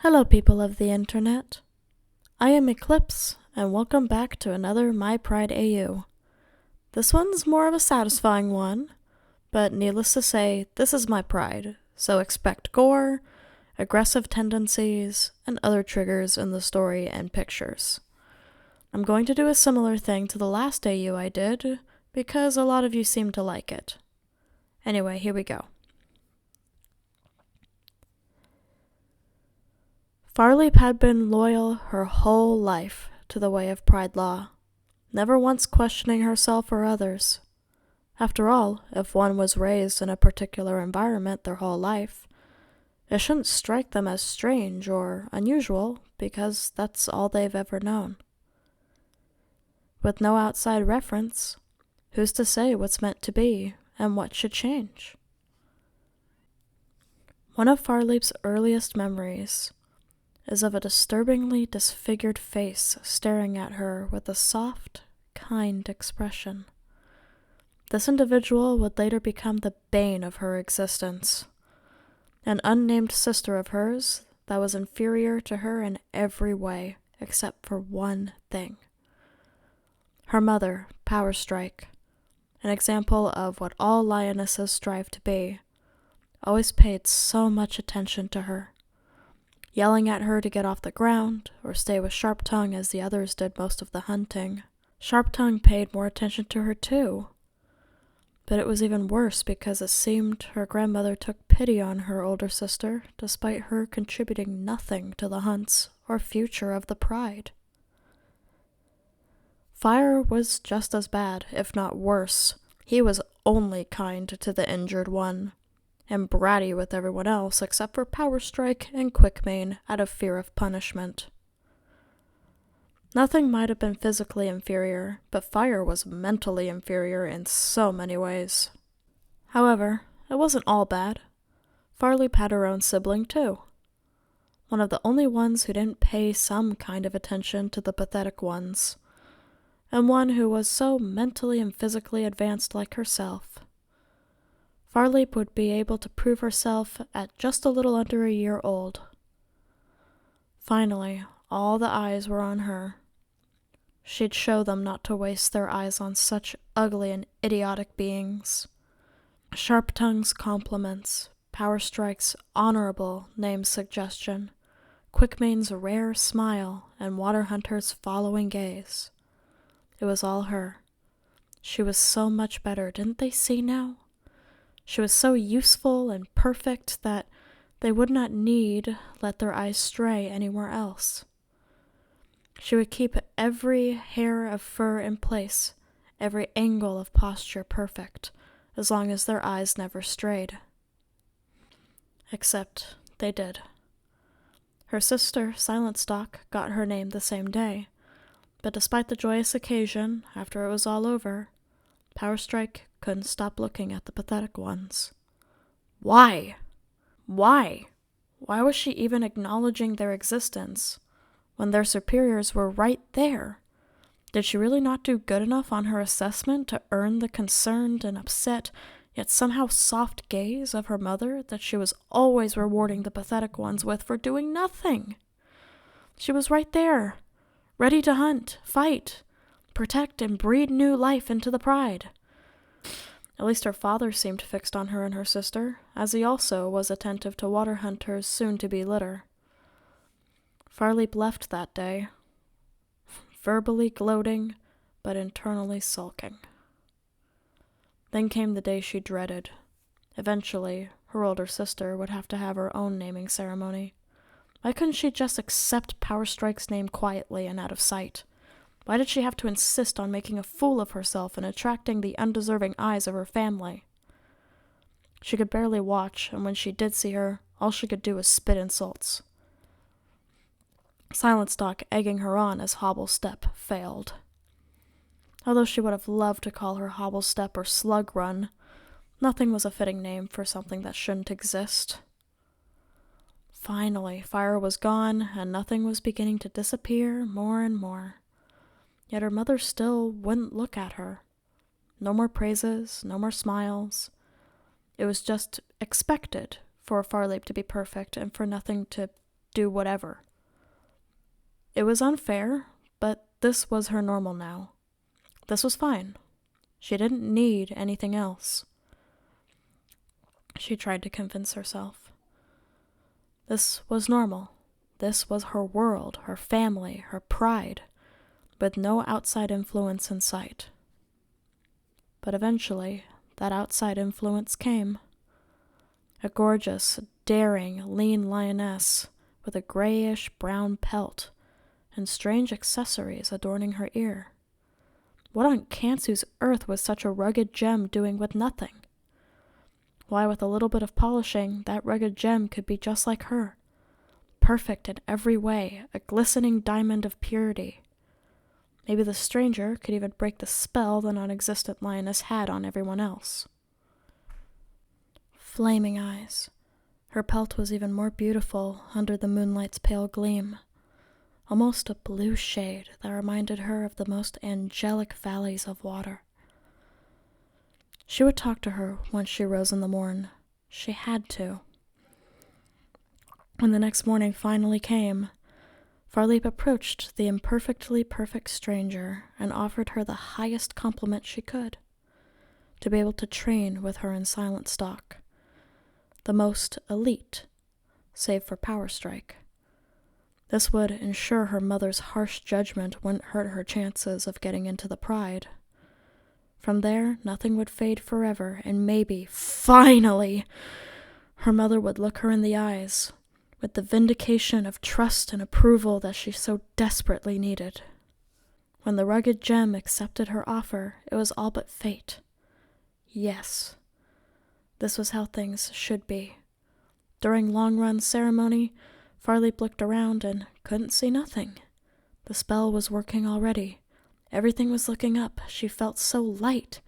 Hello, people of the internet. I am Eclipse, and welcome back to another My Pride AU. This one's more of a satisfying one, but needless to say, this is my pride, so expect gore, aggressive tendencies, and other triggers in the story and pictures. I'm going to do a similar thing to the last AU I did, because a lot of you seem to like it. Anyway, here we go. Farleap had been loyal her whole life to the way of Pride law, never once questioning herself or others. After all, if one was raised in a particular environment their whole life, it shouldn't strike them as strange or unusual because that's all they've ever known. With no outside reference, who's to say what's meant to be and what should change? One of Farleap's earliest memories is of a disturbingly disfigured face staring at her with a soft, kind expression. This individual would later become the bane of her existence. An unnamed sister of hers that was inferior to her in every way except for one thing. Her mother, Power Strike, an example of what all lionesses strive to be, always paid so much attention to her, yelling at her to get off the ground or stay with Sharp Tongue as the others did most of the hunting. Sharp Tongue paid more attention to her too, but it was even worse because it seemed her grandmother took pity on her older sister despite her contributing nothing to the hunts or future of the pride. Fire was just as bad, if not worse. He was only kind to the injured one, and bratty with everyone else except for Power Strike and Quickmane out of fear of punishment. Nothing might have been physically inferior, but Fire was mentally inferior in so many ways. However, it wasn't all bad. Farleap had her own sibling too. One of the only ones who didn't pay some kind of attention to the pathetic ones, and one who was so mentally and physically advanced like herself. Farleap would be able to prove herself at just a little under a year old. Finally, all the eyes were on her. She'd show them not to waste their eyes on such ugly and idiotic beings. Sharp Tongue's compliments, Power Strike's honorable name suggestion, Quickmane's rare smile, and Water Hunter's following gaze. It was all her. She was so much better, didn't they see now? She was so useful and perfect that they would not need let their eyes stray anywhere else. She would keep every hair of fur in place, every angle of posture perfect, as long as their eyes never strayed. Except they did. Her sister, Silent Stalk, got her name the same day, but despite the joyous occasion, after it was all over, Power Strike couldn't stop looking at the pathetic ones. Why? Why? Why was she even acknowledging their existence when their superiors were right there? Did she really not do good enough on her assessment to earn the concerned and upset, yet somehow soft gaze of her mother that she was always rewarding the pathetic ones with for doing nothing? She was right there, ready to hunt, fight, protect, and breed new life into the pride. At least her father seemed fixed on her and her sister, as he also was attentive to Water Hunter's soon-to-be litter. Farleap left that day, verbally gloating, but internally sulking. Then came the day she dreaded. Eventually, her older sister would have to have her own naming ceremony. Why couldn't she just accept Power Strike's name quietly and out of sight? Why did she have to insist on making a fool of herself and attracting the undeserving eyes of her family? She could barely watch, and when she did see her, all she could do was spit insults. Silent Stalk egging her on as Hobblestep failed. Although she would have loved to call her Hobblestep or Slug Run, nothing was a fitting name for something that shouldn't exist. Finally, Fire was gone, and nothing was beginning to disappear more and more. Yet her mother still wouldn't look at her. No more praises, no more smiles. It was just expected for Farleap to be perfect and for nothing to do whatever. It was unfair, but this was her normal now. This was fine. She didn't need anything else. She tried to convince herself. This was normal. This was her world, her family, her pride, with no outside influence in sight. But eventually, that outside influence came. A gorgeous, daring, lean lioness with a grayish-brown pelt and strange accessories adorning her ear. What on Kansu's earth was such a rugged gem doing with nothing? Why, with a little bit of polishing, that rugged gem could be just like her. Perfect in every way, a glistening diamond of purity. Maybe the stranger could even break the spell the non-existent lioness had on everyone else. Flaming eyes. Her pelt was even more beautiful under the moonlight's pale gleam. Almost a blue shade that reminded her of the most angelic valleys of water. She would talk to her once she rose in the morn. She had to. When the next morning finally came, Farleap approached the imperfectly perfect stranger and offered her the highest compliment she could, to be able to train with her in silent stock. The most elite, save for Power Strike. This would ensure her mother's harsh judgment wouldn't hurt her chances of getting into the Pride. From there, nothing would fade forever, and maybe, finally, her mother would look her in the eyes, with the vindication of trust and approval that she so desperately needed. When the rugged gem accepted her offer, it was all but fate. Yes, this was how things should be. During Long Run's ceremony, Farleap looked around and couldn't see nothing. The spell was working already. Everything was looking up. She felt so light.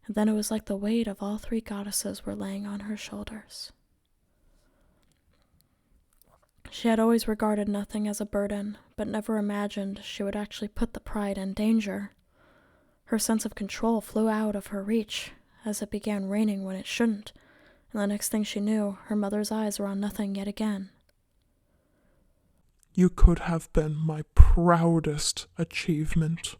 And then it was like the weight of all three goddesses were laying on her shoulders. She had always regarded nothing as a burden, but never imagined she would actually put the Pride in danger. Her sense of control flew out of her reach as it began raining when it shouldn't, and the next thing she knew, her mother's eyes were on nothing yet again. You could have been my proudest achievement.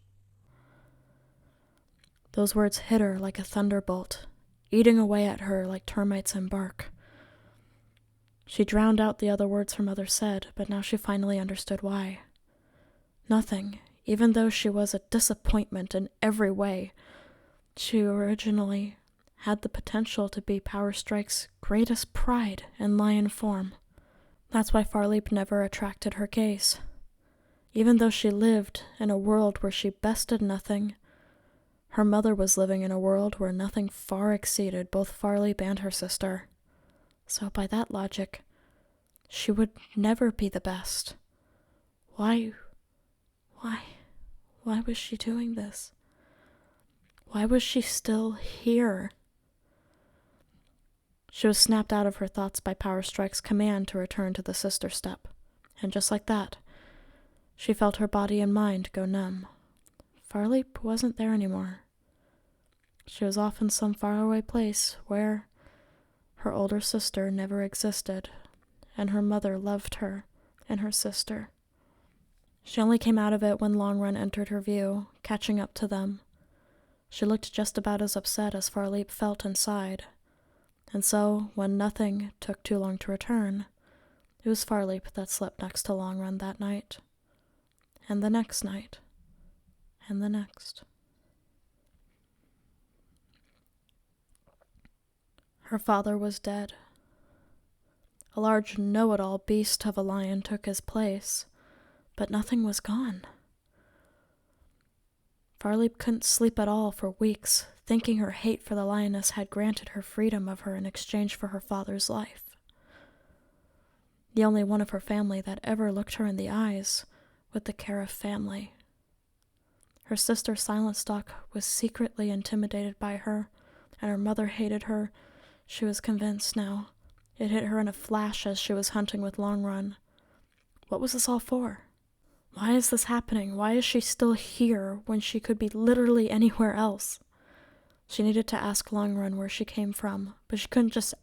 Those words hit her like a thunderbolt, eating away at her like termites in bark. She drowned out the other words her mother said, but now she finally understood why. Nothing, even though she was a disappointment in every way. She originally had the potential to be Power Strike's greatest pride in lion form. That's why Farleap never attracted her gaze. Even though she lived in a world where she bested nothing, her mother was living in a world where nothing far exceeded both Farleap and her sister. So by that logic, she would never be the best. Why was she doing this? Why was she still here? She was snapped out of her thoughts by Power Strike's command to return to the sister step, and just like that, she felt her body and mind go numb. Farleap wasn't there anymore. She was off in some faraway place where her older sister never existed, and her mother loved her and her sister. She only came out of it when Long Run entered her view, catching up to them. She looked just about as upset as Farleap felt inside. And so, when nothing took too long to return, it was Farleap that slept next to Long Run that night. And the next night. And the next. Her father was dead. A large know-it-all beast of a lion took his place, but nothing was gone. Farleap couldn't sleep at all for weeks, thinking her hate for the lioness had granted her freedom of her in exchange for her father's life. The only one of her family that ever looked her in the eyes with the care of family. Her sister Silent Stalk was secretly intimidated by her, and her mother hated her. She was convinced now. It hit her in a flash as she was hunting with Long Run. What was this all for? Why is this happening? Why is she still here when she could be literally anywhere else? She needed to ask Long Run where she came from, but she couldn't just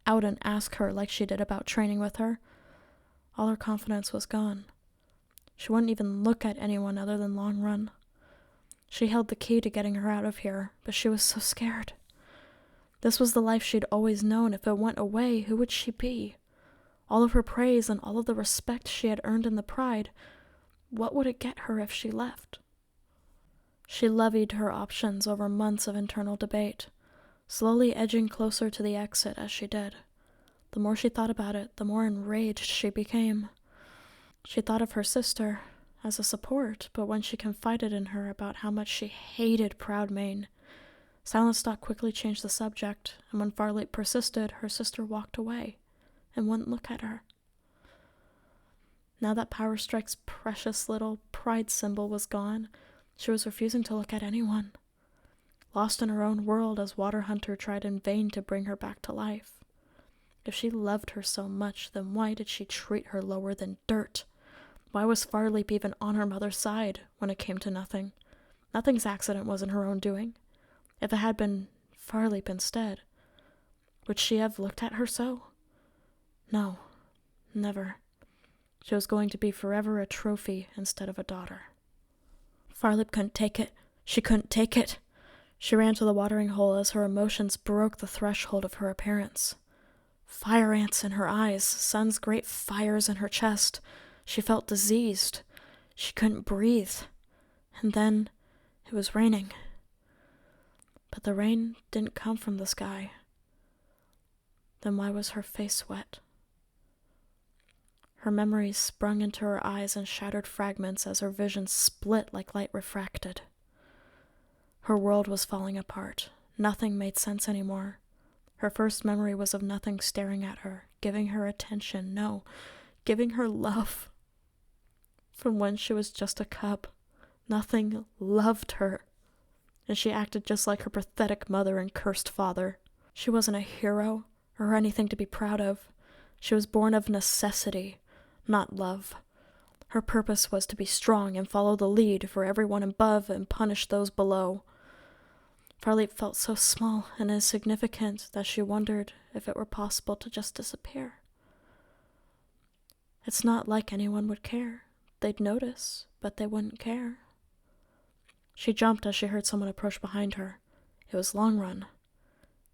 out and ask her like she did about training with her. All her confidence was gone. She wouldn't even look at anyone other than Long Run. She held the key to getting her out of here, but she was so scared. This was the life she'd always known. If it went away, who would she be? All of her praise and all of the respect she had earned in the Pride, what would it get her if she left? She levied her options over months of internal debate, slowly edging closer to the exit as she did. The more she thought about it, the more enraged she became. She thought of her sister as a support, but when she confided in her about how much she hated Proudmane, Silent Stock quickly changed the subject, and when Farleap persisted, her sister walked away and wouldn't look at her. Now that Power Strike's precious little pride symbol was gone, she was refusing to look at anyone. Lost in her own world as Water Hunter tried in vain to bring her back to life. If she loved her so much, then why did she treat her lower than dirt? Why was Farleap even on her mother's side when it came to nothing? Nothing's accident wasn't her own doing. If it had been Farleap instead, would she have looked at her so? No, never. She was going to be forever a trophy instead of a daughter. Farleap couldn't take it. She couldn't take it. She ran to the watering hole as her emotions broke the threshold of her appearance. Fire ants in her eyes, sun's great fires in her chest. She felt diseased. She couldn't breathe. And then it was raining. But the rain didn't come from the sky. Then why was her face wet? Her memories sprung into her eyes in shattered fragments as her vision split like light refracted. Her world was falling apart. Nothing made sense anymore. Her first memory was of nothing staring at her, giving her attention, no, giving her love. From when she was just a cub, nothing loved her. And she acted just like her pathetic mother and cursed father. She wasn't a hero or anything to be proud of. She was born of necessity, not love. Her purpose was to be strong and follow the lead for everyone above and punish those below. Farleap felt so small and insignificant that she wondered if it were possible to just disappear. It's not like anyone would care. They'd notice, but they wouldn't care. She jumped as she heard someone approach behind her. It was Long Run,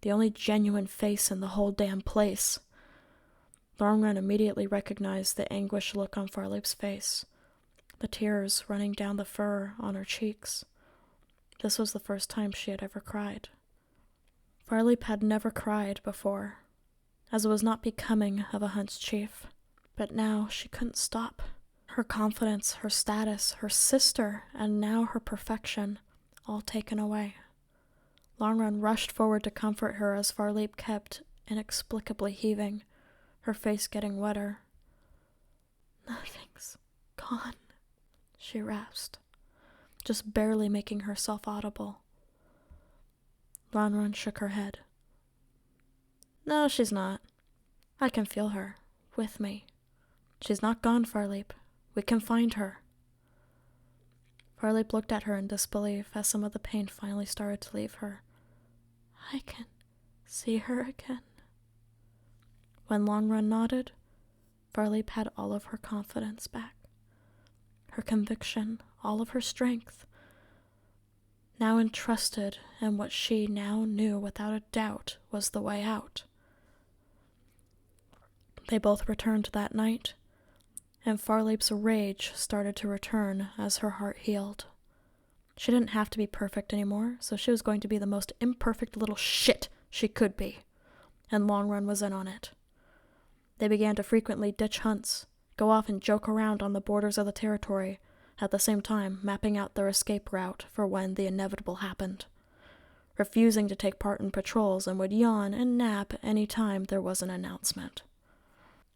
the only genuine face in the whole damn place. Long Run immediately recognized the anguished look on Farleap's face, the tears running down the fur on her cheeks. This was the first time she had ever cried. Farleap had never cried before, as it was not becoming of a hunt's chief. But now she couldn't stop. Her confidence, her status, her sister, and now her perfection, all taken away. Long Run rushed forward to comfort her as Farleap kept inexplicably heaving, her face getting wetter. "Nothing's gone," she rasped, just barely making herself audible. Long Run shook her head. "No, she's not. I can feel her, with me. She's not gone, Farleap. We can find her." Farleap looked at her in disbelief as some of the pain finally started to leave her. "I can see her again." When Long Run nodded, Farleap had all of her confidence back. Her conviction, all of her strength, now entrusted in what she now knew without a doubt was the way out. They both returned that night, and Farleap's rage started to return as her heart healed. She didn't have to be perfect anymore, so she was going to be the most imperfect little shit she could be, and Long Run was in on it. They began to frequently ditch hunts, go off and joke around on the borders of the territory, at the same time mapping out their escape route for when the inevitable happened, refusing to take part in patrols and would yawn and nap any time there was an announcement.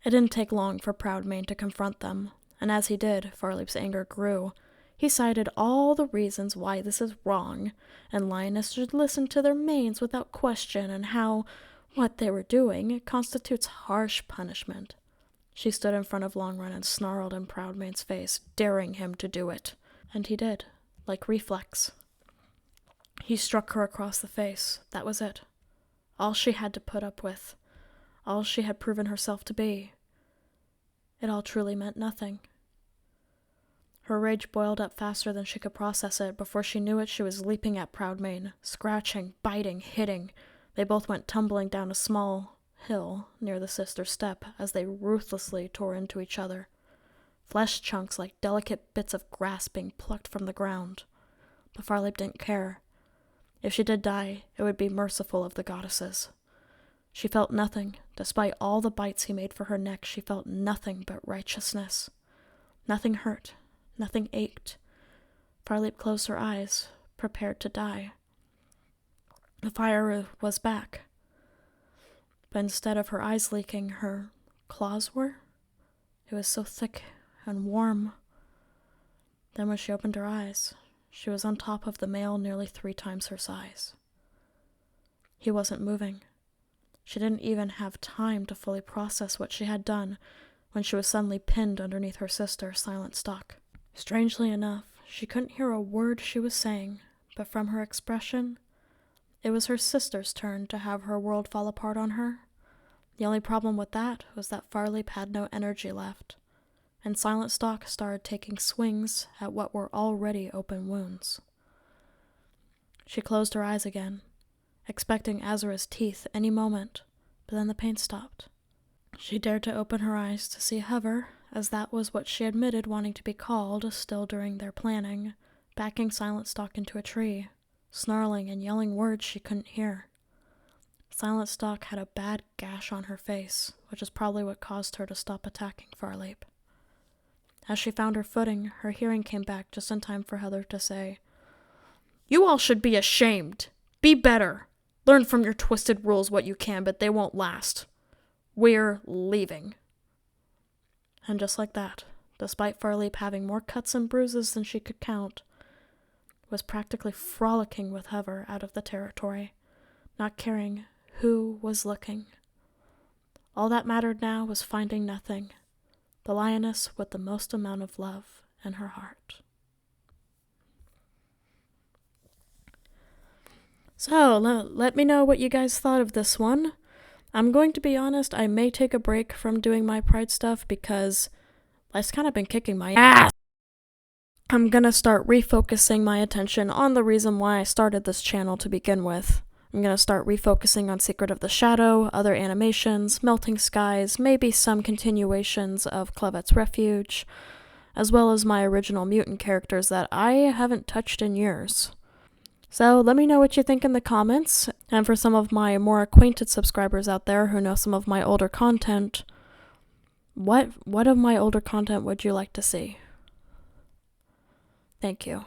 It didn't take long for Proudmane to confront them, and as he did, Farleap's anger grew. He cited all the reasons why this is wrong, and lionesses should listen to their manes without question, and how what they were doing constitutes harsh punishment. She stood in front of Long Run and snarled in Proudmane's face, daring him to do it. And he did, like reflex. He struck her across the face. That was it. All she had to put up with. All she had proven herself to be. It all truly meant nothing. Her rage boiled up faster than she could process it. Before she knew it, she was leaping at Proudmane, scratching, biting, hitting. They both went tumbling down a small hill near the sister's step as they ruthlessly tore into each other. Flesh chunks like delicate bits of grass being plucked from the ground. But Farleap didn't care. If she did die, it would be merciful of the goddesses. She felt nothing. Despite all the bites he made for her neck, she felt nothing but righteousness. Nothing hurt. Nothing ached. Farleap closed her eyes, prepared to die. The fire was back. But instead of her eyes leaking, her claws were. It was so thick and warm. Then when she opened her eyes, she was on top of the male nearly 3 times her size. He wasn't moving. She didn't even have time to fully process what she had done when she was suddenly pinned underneath her sister, Silent Stock. Strangely enough, she couldn't hear a word she was saying, but from her expression, it was her sister's turn to have her world fall apart on her. The only problem with that was that Farleap had no energy left, and Silent Stock started taking swings at what were already open wounds. She closed her eyes again, expecting Azura's teeth any moment, but then the pain stopped. She dared to open her eyes to see Hover, as that was what she admitted wanting to be called still during their planning, backing Silent Stock into a tree, snarling and yelling words she couldn't hear. Silent Stock had a bad gash on her face, which is probably what caused her to stop attacking Farleap. As she found her footing, her hearing came back just in time for Heather to say, "You all should be ashamed. Be better. Learn from your twisted rules what you can, but they won't last. We're leaving." And just like that, despite Farleap having more cuts and bruises than she could count, was practically frolicking with Hover out of the territory, not caring who was looking. All that mattered now was finding nothing, the lioness with the most amount of love in her heart. So, let me know what you guys thought of this one. I'm going to be honest, I may take a break from doing my Pride stuff because life's kind of been kicking my ass. I'm gonna start refocusing my attention on the reason why I started this channel to begin with. I'm gonna start refocusing on Secret of the Shadow, other animations, Melting Skies, maybe some continuations of Clavette's Refuge, as well as my original mutant characters that I haven't touched in years. So let me know what you think in the comments, and for some of my more acquainted subscribers out there who know some of my older content, what of my older content would you like to see? Thank you.